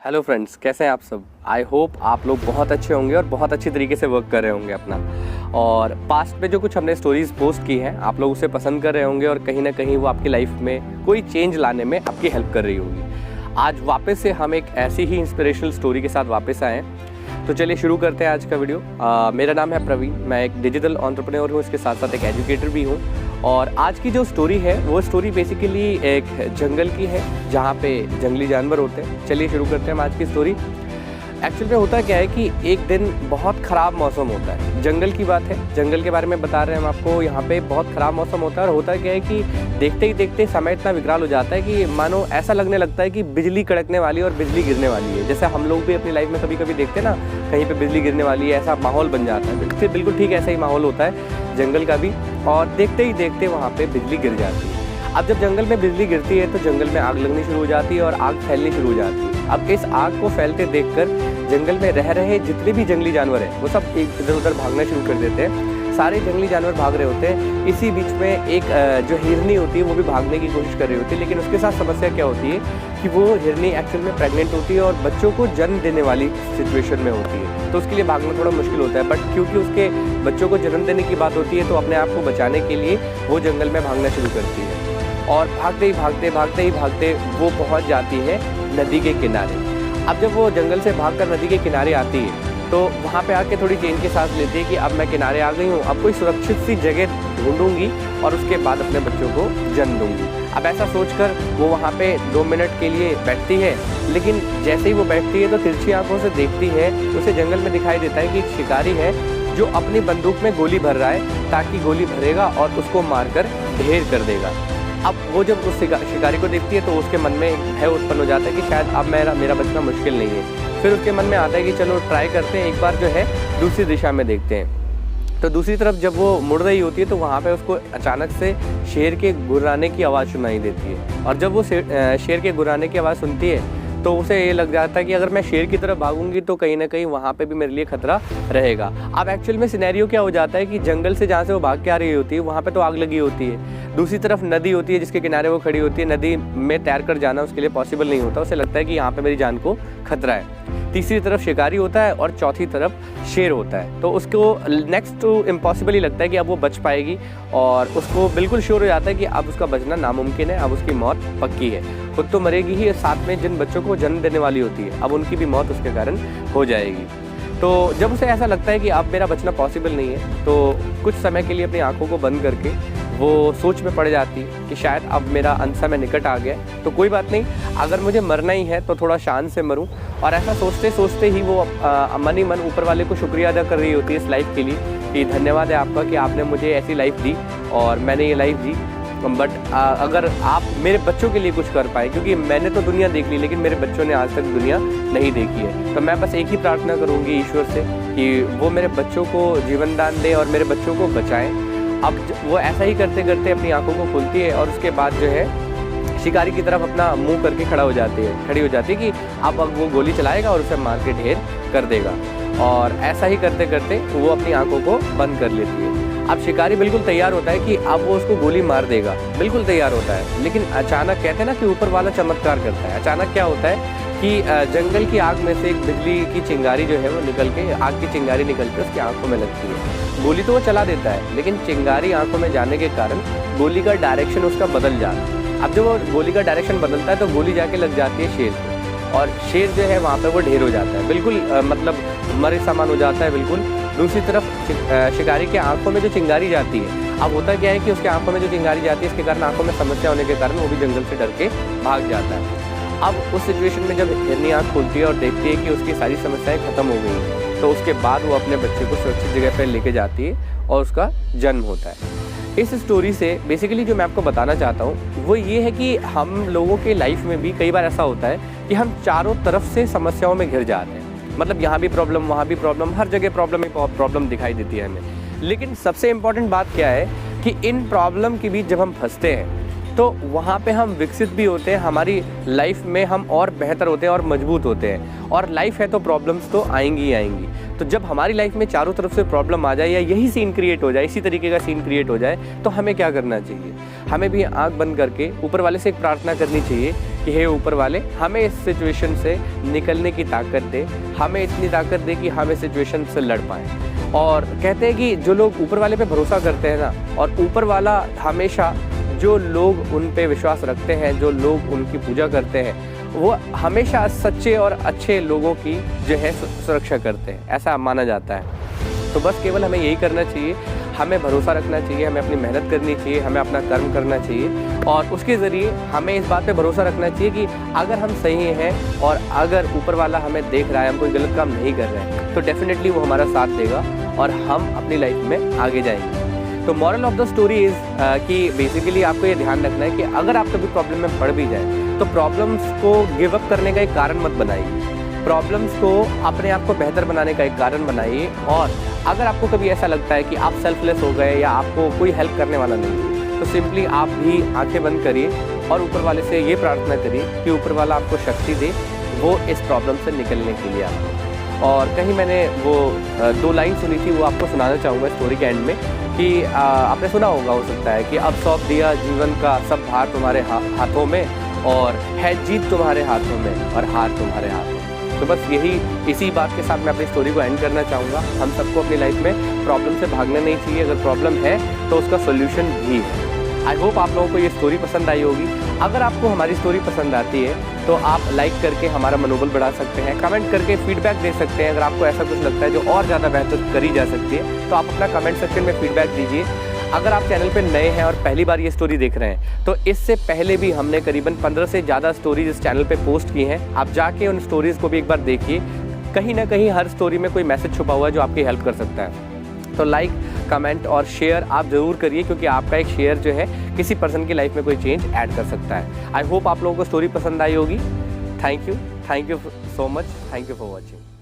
Hello friends, कैसे हैं आप सब। आई होप आप लोग बहुत अच्छे होंगे और बहुत अच्छी तरीके से वर्क कर रहे होंगे अपना। और पास्ट में जो कुछ हमने स्टोरीज पोस्ट की हैं आप लोग उसे पसंद कर रहे होंगे और कहीं ना कहीं वो आपकी लाइफ में कोई चेंज लाने में आपकी हेल्प कर रही होगी। आज वापस से हम एक ऐसी ही इंस्पिरेशनल स्टोरी के साथ वापस आए हैं। तो चलिए शुरू करते हैं आज का वीडियो। मेरा नाम है प्रवीण, मैं एक डिजिटल एंटरप्रेन्योर हूँ, इसके साथ साथ एक एजुकेटर भी हूँ। और आज की जो स्टोरी है वो स्टोरी बेसिकली एक जंगल की है जहाँ पे जंगली जानवर होते हैं। चलिए शुरू करते हैं हम आज की स्टोरी। एक्चुअल में होता क्या है कि एक दिन बहुत ख़राब मौसम होता है, जंगल की बात है, जंगल के बारे में बता रहे हैं हम आपको। यहाँ पे बहुत ख़राब मौसम होता है और होता क्या है कि देखते ही देखते समय इतना विकराल हो जाता है कि मानो ऐसा लगने लगता है कि बिजली कड़कने वाली है और बिजली गिरने वाली है। जैसे हम लोग भी अपनी लाइफ में कभी कभी देखते हैं ना, कहीं पर बिजली गिरने वाली है, ऐसा माहौल बन जाता है। बिल्कुल ठीक ऐसा ही माहौल होता है जंगल का भी, और देखते ही देखते वहाँ पर बिजली गिर जाती है। अब जब जंगल में बिजली गिरती है तो जंगल में आग लगनी शुरू हो जाती है और आग फैलनी शुरू हो जाती है। अब इस आग को फैलते देखकर जंगल में रह रहे जितने भी जंगली जानवर हैं वो सब एक इधर उधर भागना शुरू कर देते हैं। सारे जंगली जानवर भाग रहे होते हैं। इसी बीच में एक जो हिरनी होती है वो भी भागने की कोशिश कर रही होती है, लेकिन उसके साथ समस्या क्या होती है कि वो हिरनी एक्चुअल में प्रेग्नेंट होती है और बच्चों को जन्म देने वाली सिचुएशन में होती है। तो उसके लिए भागना थोड़ा मुश्किल होता है, बट क्योंकि उसके बच्चों को जन्म देने की बात होती है तो अपने आप को बचाने के लिए वो जंगल में भागना शुरू करती है। और भागते ही भागते वो पहुंच जाती है नदी के किनारे। अब जब वो जंगल से भागकर नदी के किनारे आती है तो वहाँ पे आके थोड़ी चैन के सांस लेती है कि अब मैं किनारे आ गई हूँ, अब कोई सुरक्षित सी जगह ढूंढूंगी और उसके बाद अपने बच्चों को जन्म दूंगी। अब ऐसा सोचकर वो वहाँ पे 2 मिनट के लिए बैठती है, लेकिन जैसे ही वो बैठती है तो तिरछी आंखों से देखती है तो उसे जंगल में दिखाई देता है कि एक शिकारी है जो अपनी बंदूक में गोली भर रहा है, ताकि गोली भरेगा और उसको मारकर ढेर कर देगा। अब वो जब उस शिकारी को देखती है तो उसके मन में एक भय उत्पन्न हो जाता है कि शायद अब मेरा बचना मुश्किल नहीं है। फिर उसके मन में आता है कि चलो ट्राई करते हैं, एक बार जो है दूसरी दिशा में देखते हैं। तो दूसरी तरफ जब वो मुड़ रही होती है तो वहाँ पे उसको अचानक से शेर के गुर्राने की आवाज़ सुनाई देती है। और जब वो शेर के गुर्राने की आवाज़ सुनती है तो उसे ये लग जाता है कि अगर मैं शेर की तरफ भागूंगी तो कहीं ना कहीं वहाँ पे भी मेरे लिए खतरा रहेगा। अब एक्चुअल में सिनेरियो क्या हो जाता है कि जंगल से जहाँ से वो भाग के आ रही होती है वहाँ पे तो आग लगी होती है, दूसरी तरफ नदी होती है जिसके किनारे वो खड़ी होती है। नदी में तैर कर जाना उसके लिए पॉसिबल नहीं होता, उसे लगता है कि यहाँ पे मेरी जान को खतरा है। तीसरी तरफ शिकारी होता है और चौथी तरफ शेर होता है। तो उसको नेक्स्ट टू इम्पॉसिबल ही लगता है कि अब वो बच पाएगी, और उसको बिल्कुल श्योर हो जाता है कि अब उसका बचना नामुमकिन है, अब उसकी मौत पक्की है। खुद तो मरेगी ही, साथ में जिन बच्चों को जन्म देने वाली होती है अब उनकी भी मौत उसके कारण हो जाएगी। तो जब उसे ऐसा लगता है कि अब मेरा बचना पॉसिबल नहीं है तो कुछ समय के लिए अपनी आंखों को बंद करके वो सोच में पड़ जाती कि शायद अब मेरा अंत समय निकट आ गया, तो कोई बात नहीं, अगर मुझे मरना ही है तो थोड़ा शान से मरूं। और ऐसा सोचते सोचते ही वो मन ही मन ऊपर वाले को शुक्रिया अदा कर रही होती है इस लाइफ के लिए कि धन्यवाद है आपका कि आपने मुझे ऐसी लाइफ दी और मैंने ये लाइफ जी। बट अगर आप मेरे बच्चों के लिए कुछ कर पाए, क्योंकि मैंने तो दुनिया देख ली लेकिन मेरे बच्चों ने आज तक दुनिया नहीं देखी है, तो मैं बस एक ही प्रार्थना करूँगी ईश्वर से कि वो मेरे बच्चों को जीवन दान दे और मेरे बच्चों को बचाएं। अब वो ऐसा ही करते करते अपनी आंखों को खोलती है और उसके बाद जो है शिकारी की तरफ अपना मुंह करके खड़ी हो जाती है कि अब वो गोली चलाएगा और उसे मार के ढेर कर देगा। और ऐसा ही करते करते वो अपनी आंखों को बंद कर लेती है। अब शिकारी बिल्कुल तैयार होता है कि अब वो उसको गोली मार देगा, बिल्कुल तैयार होता है, लेकिन अचानक कहते हैं ना कि ऊपर वाला चमत्कार करता है। अचानक क्या होता है कि जंगल की आग में से एक बिजली की चिंगारी जो है वो निकल के, आग की चिंगारी निकल के उसकी आंखों में लगती है। गोली तो वो चला देता है लेकिन चिंगारी आंखों में जाने के कारण गोली का डायरेक्शन उसका बदल जाता है। अब जब वो गोली का डायरेक्शन बदलता है तो गोली जाके लग जाती है शेर को, और शेर जो है वहाँ पर वो ढेर हो जाता है, बिल्कुल मतलब मरे सामान हो जाता है बिल्कुल। दूसरी तरफ शिकारी के आंखों में जो चिंगारी जाती है, अब होता क्या है कि उसके आंखों में जो चिंगारी जाती है इसके कारण आंखों में समस्या होने के कारण वो भी जंगल से डर के भाग जाता है। अब उस सिचुएशन में जब हिरनी आँख खोलती है और देखती है कि उसकी सारी समस्याएं खत्म हो गई हैं, तो उसके बाद वो अपने बच्चे को सुरक्षित जगह पर लेके जाती है और उसका जन्म होता है। इस स्टोरी से बेसिकली जो मैं आपको बताना चाहता हूँ वो ये है कि हम लोगों के लाइफ में भी कई बार ऐसा होता है कि हम चारों तरफ से समस्याओं में घिर जाते हैं। मतलब यहाँ भी प्रॉब्लम, वहाँ भी प्रॉब्लम, हर जगह प्रॉब्लम ही प्रॉब्लम दिखाई देती है हमें। लेकिन सबसे इम्पॉर्टेंट बात क्या है कि इन प्रॉब्लम के बीच जब हम फंसते हैं तो वहाँ पे हम विकसित भी होते हैं, हमारी लाइफ में हम और बेहतर होते हैं और मजबूत होते हैं। और लाइफ है तो प्रॉब्लम्स तो आएंगी ही आएंगी। तो जब हमारी लाइफ में चारों तरफ से प्रॉब्लम आ जाए या यही सीन क्रिएट हो जाए, इसी तरीके का सीन क्रिएट हो जाए, तो हमें क्या करना चाहिए? हमें भी आंख बंद करके ऊपर वाले से एक प्रार्थना करनी चाहिए कि हे ऊपर वाले, हमें इस सिचुएशन से निकलने की ताकत दे, हमें इतनी ताकत दे कि हम इस सिचुएशन से लड़ पाएँ। और कहते हैं कि जो लोग ऊपर वाले पे भरोसा करते हैं ना, और ऊपर वाला हमेशा जो लोग उन पे विश्वास रखते हैं, जो लोग उनकी पूजा करते हैं, वो हमेशा सच्चे और अच्छे लोगों की जो है सुरक्षा करते हैं, ऐसा माना जाता है। तो बस केवल हमें यही करना चाहिए, हमें भरोसा रखना चाहिए, हमें अपनी मेहनत करनी चाहिए, हमें अपना कर्म करना चाहिए, और उसके ज़रिए हमें इस बात पे भरोसा रखना चाहिए कि अगर हम सही हैं और अगर ऊपर वाला हमें देख रहा है, हम कोई गलत काम नहीं कर रहे हैं, तो डेफिनेटली वो हमारा साथ देगा और हम अपनी लाइफ में आगे जाएंगे। तो moral of the story is कि बेसिकली आपको ये ध्यान रखना है कि अगर आप कभी प्रॉब्लम में पड़ भी जाए तो प्रॉब्लम्स को गिव अप करने का एक कारण मत बनाइए, प्रॉब्लम्स को अपने आप को बेहतर बनाने का एक कारण बनाइए। और अगर आपको कभी ऐसा लगता है कि आप सेल्फलेस हो गए या आपको कोई हेल्प करने वाला नहीं है, तो सिंपली आप भी आंखें बंद करिए और ऊपर वाले से ये प्रार्थना करिए कि ऊपर वाला आपको शक्ति दे वो इस प्रॉब्लम से निकलने के लिए आपको। और कहीं मैंने वो 2 लाइन सुनी थी, वो आपको सुनाना चाहूँगा स्टोरी के एंड में, कि आपने सुना होगा हो सकता है कि अब सौंप दिया जीवन का सब भार तुम्हारे हाथों में, और है जीत तुम्हारे हाथों में और हार तुम्हारे हाथों में। तो बस इसी बात के साथ मैं अपनी स्टोरी को एंड करना चाहूँगा। हम सबको अपनी लाइफ में प्रॉब्लम से भागना नहीं चाहिए, अगर प्रॉब्लम है तो उसका सोल्यूशन भी है। आई होप आप लोगों को ये स्टोरी पसंद आई होगी। अगर आपको हमारी स्टोरी पसंद आती है तो आप लाइक करके हमारा मनोबल बढ़ा सकते हैं, कमेंट करके फीडबैक दे सकते हैं। अगर आपको ऐसा कुछ लगता है जो और ज़्यादा बेहतर करी जा सकती है तो आप अपना कमेंट सेक्शन में फीडबैक दीजिए। अगर आप चैनल पे नए हैं और पहली बार ये स्टोरी देख रहे हैं तो इससे पहले भी हमने करीबन 15 से ज़्यादा स्टोरीज इस चैनल पे पोस्ट की हैं। आप जाके उन स्टोरीज़ को भी एक बार देखिए, कहीं ना कहीं हर स्टोरी में कोई मैसेज छुपा हुआ है जो आपकी हेल्प कर सकता है। तो लाइक, कमेंट और शेयर आप ज़रूर करिए, क्योंकि आपका एक शेयर जो है किसी पर्सन की लाइफ में कोई चेंज ऐड कर सकता है। आई होप आप लोगों को स्टोरी पसंद आई होगी। Thank you so much, thank you for watching.